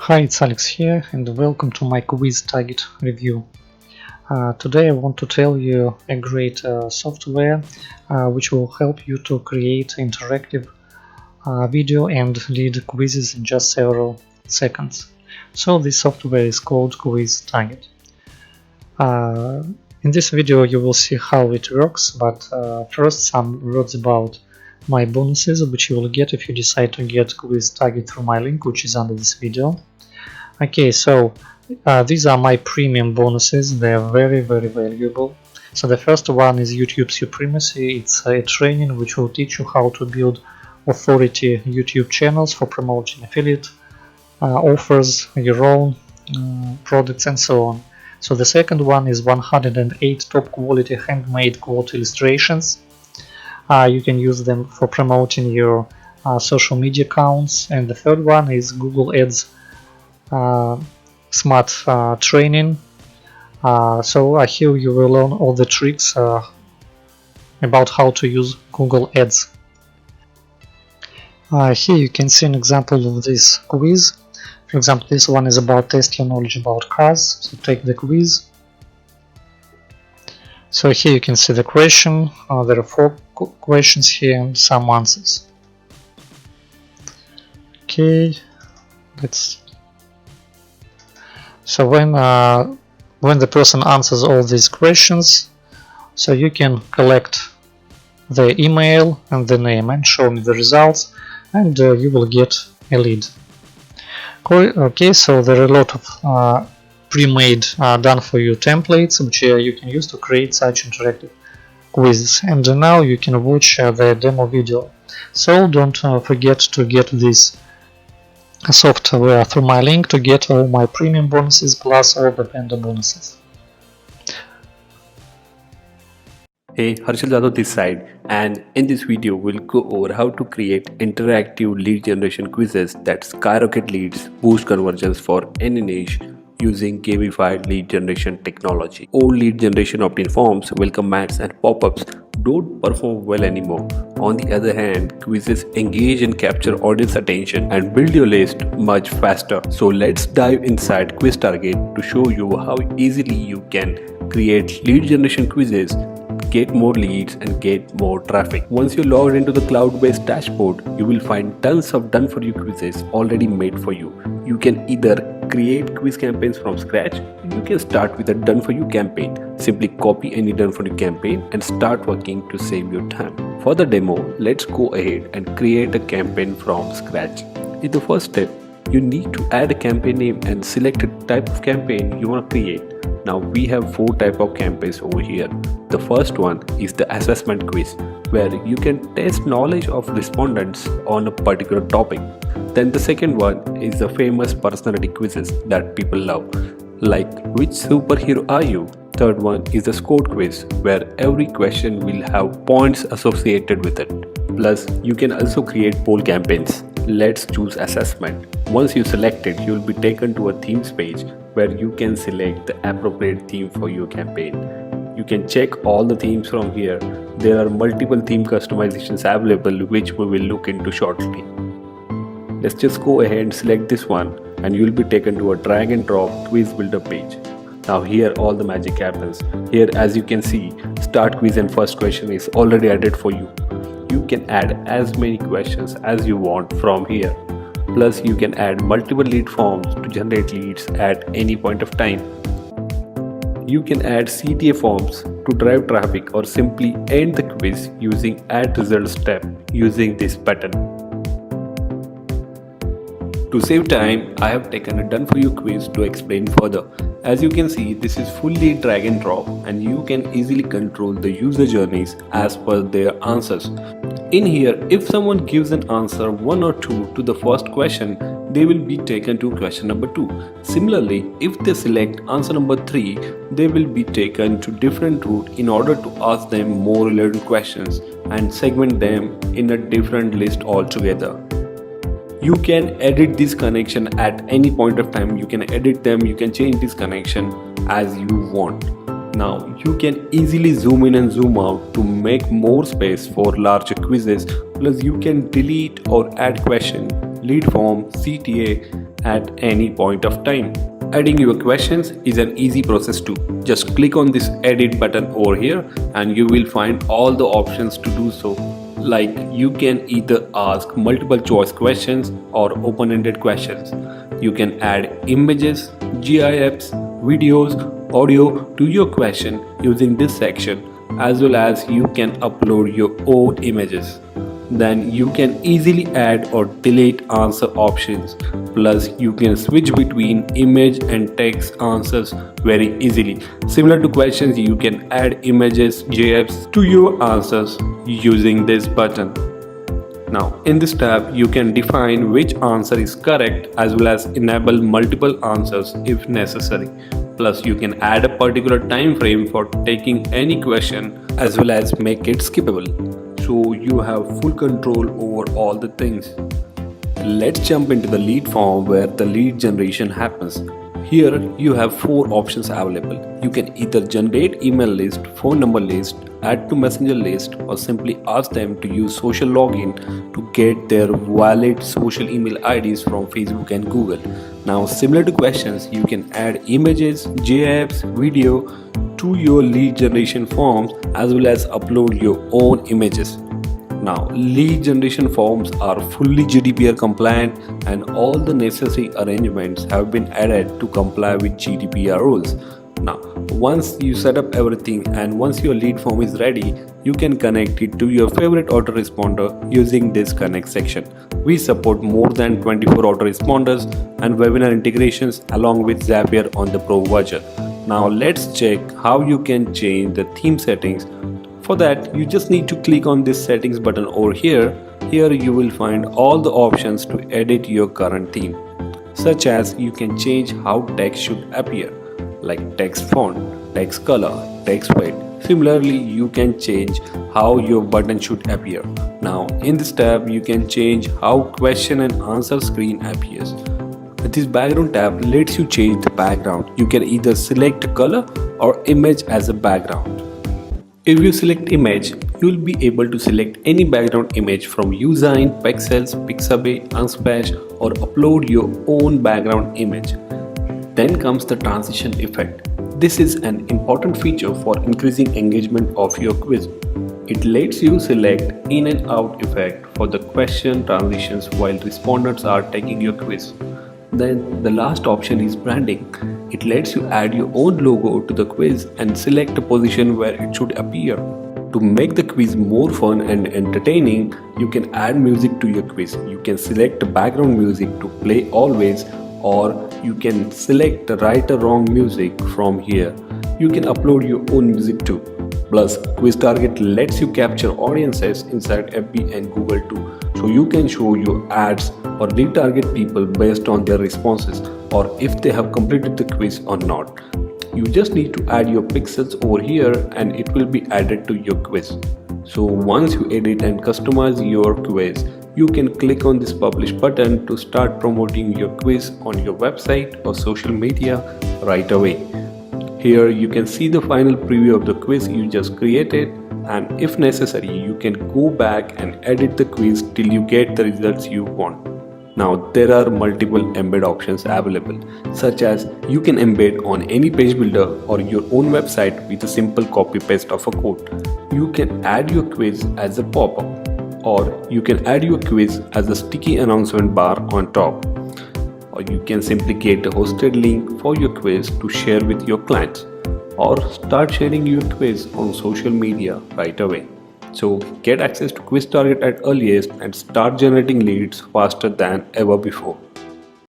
Hi, it's Alex here and welcome to my quiz target review. Today I want to tell you a great software which will help you to create interactive video and lead quizzes in just several seconds. So this software is called Quiz Target. In this video you will see how it works, but first some words about my bonuses which you will get if you decide to get Quiz Target through my link, which is under this video. Okay, so these are my premium bonuses. They are very valuable. So the first one is YouTube Supremacy. It's a training which will teach you how to build authority YouTube channels for promoting affiliate offers, your own products and so on. So the second one is 108 top quality handmade quote illustrations. You can use them for promoting your social media accounts. And the third one is Google Ads smart training. So here you will learn all the tricks about how to use Google Ads. Here you can see an example of this quiz. For example, this one is about test your knowledge about cars. So take the quiz. So here you can see the question. There are 4 questions here and some answers. Okay, let's. So when the person answers all these questions, so you can collect the email and the name and show me the results, and you will get a lead. Okay, so there are a lot of pre-made done for you templates which you can use to create such interactive quizzes. And now you can watch the demo video. So don't forget to get this software through my link to get all my premium bonuses plus all the vendor bonuses. Hey, Harshal Jadhav this side, and in this video we'll go over how to create interactive lead generation quizzes that skyrocket leads, boost conversions for any niche using gamified lead generation technology. Old lead generation opt-in forms, welcome mats and pop-ups don't perform well anymore. On the other hand, quizzes engage and capture audience attention and build your list much faster. So let's dive inside Quiz Target to show you how easily you can create lead generation quizzes, get more leads and get more traffic. Once you're logged into the cloud-based dashboard, you will find tons of done-for-you quizzes already made for you. You can either create quiz campaigns from scratch, you can start with a done-for-you campaign. Simply copy any done-for-you campaign and start working to save your time. For the demo, let's go ahead and create a campaign from scratch. In the first step, you need to add a campaign name and select a type of campaign you want to create. Now we have 4 types of campaigns over here. The first one is the assessment quiz, where you can test knowledge of respondents on a particular topic. Then the second one is the famous personality quizzes that people love, like which superhero are you? Third one is the scored quiz, where every question will have points associated with it. Plus, you can also create poll campaigns. Let's choose assessment. Once you select it, you will be taken to a themes page where you can select the appropriate theme for your campaign. You can check all the themes from here. There are multiple theme customizations available which we will look into shortly. Let's just go ahead and select this one and you will be taken to a drag and drop quiz builder page. Now here all the magic happens. Here as you can see, start quiz and first question is already added for you. You can add as many questions as you want from here. Plus you can add multiple lead forms to generate leads at any point of time. You can add CTA forms to drive traffic or simply end the quiz using add results step using this button. To save time, I have taken a done for you quiz to explain further. As you can see, this is fully drag and drop and you can easily control the user journeys as per their answers. In here, if someone gives an answer 1 or 2 to the first question, they will be taken to question number 2. Similarly, if they select answer number 3, they will be taken to different route in order to ask them more relevant questions and segment them in a different list altogether. You can edit this connection at any point of time. You can edit them, you can change this connection as you want. Now you can easily zoom in and zoom out to make more space for larger quizzes. Plus you can delete or add question, lead form, CTA at any point of time. Adding your questions is an easy process too. Just click on this edit button over here and you will find all the options to do so. Like you can either ask multiple choice questions or open-ended questions. You can add images, GIFs, videos, audio to your question using this section, as well as you can upload your own images. Then you can easily add or delete answer options. Plus you can switch between image and text answers very easily. Similar to questions, you can add images, GIFs to your answers using this button. Now in this tab you can define which answer is correct as well as enable multiple answers if necessary. Plus you can add a particular time frame for taking any question as well as make it skippable. So you have full control over all the things. Let's jump into the lead form where the lead generation happens. Here you have 4 options available. You can either generate email list, phone number list, add to messenger list, or simply ask them to use social login to get their valid social email IDs from Facebook and Google. Now similar to questions, you can add images, GIFs, video to your lead generation forms as well as upload your own images. Now, lead generation forms are fully GDPR compliant and all the necessary arrangements have been added to comply with GDPR rules. Now, once you set up everything and once your lead form is ready, you can connect it to your favorite autoresponder using this connect section. We support more than 24 autoresponders and webinar integrations along with Zapier on the Pro version. Now let's check how you can change the theme settings. For that, you just need to click on this settings button over here. Here you will find all the options to edit your current theme, such as you can change how text should appear, like text font, text color, text weight. Similarly, you can change how your button should appear. Now in this tab, you can change how question and answer screen appears. This background tab lets you change the background. You can either select color or image as a background. If you select image, you will be able to select any background image from Usign, Pexels, Pixabay, Unsplash, or upload your own background image. Then comes the transition effect. This is an important feature for increasing engagement of your quiz. It lets you select in and out effect for the question transitions while respondents are taking your quiz. Then the last option is branding. It lets you add your own logo to the quiz and select a position where it should appear. To make the quiz more fun and entertaining, you can add music to your quiz. You can select the background music to play always, or you can select the right or wrong music from here. You can upload your own music too. Plus, Quiz Target lets you capture audiences inside FB and Google too. So you can show your ads or retarget people based on their responses or if they have completed the quiz or not. You just need to add your pixels over here and it will be added to your quiz. So once you edit and customize your quiz, you can click on this publish button to start promoting your quiz on your website or social media right away. Here you can see the final preview of the quiz you just created, and if necessary you can go back and edit the quiz till you get the results you want. Now there are multiple embed options available, such as you can embed on any page builder or your own website with a simple copy paste of a code. You can add your quiz as a pop-up, or you can add your quiz as a sticky announcement bar on top. Or you can simply get a hosted link for your quiz to share with your clients, or start sharing your quiz on social media right away. So get access to Quiz Target at earliest and start generating leads faster than ever before.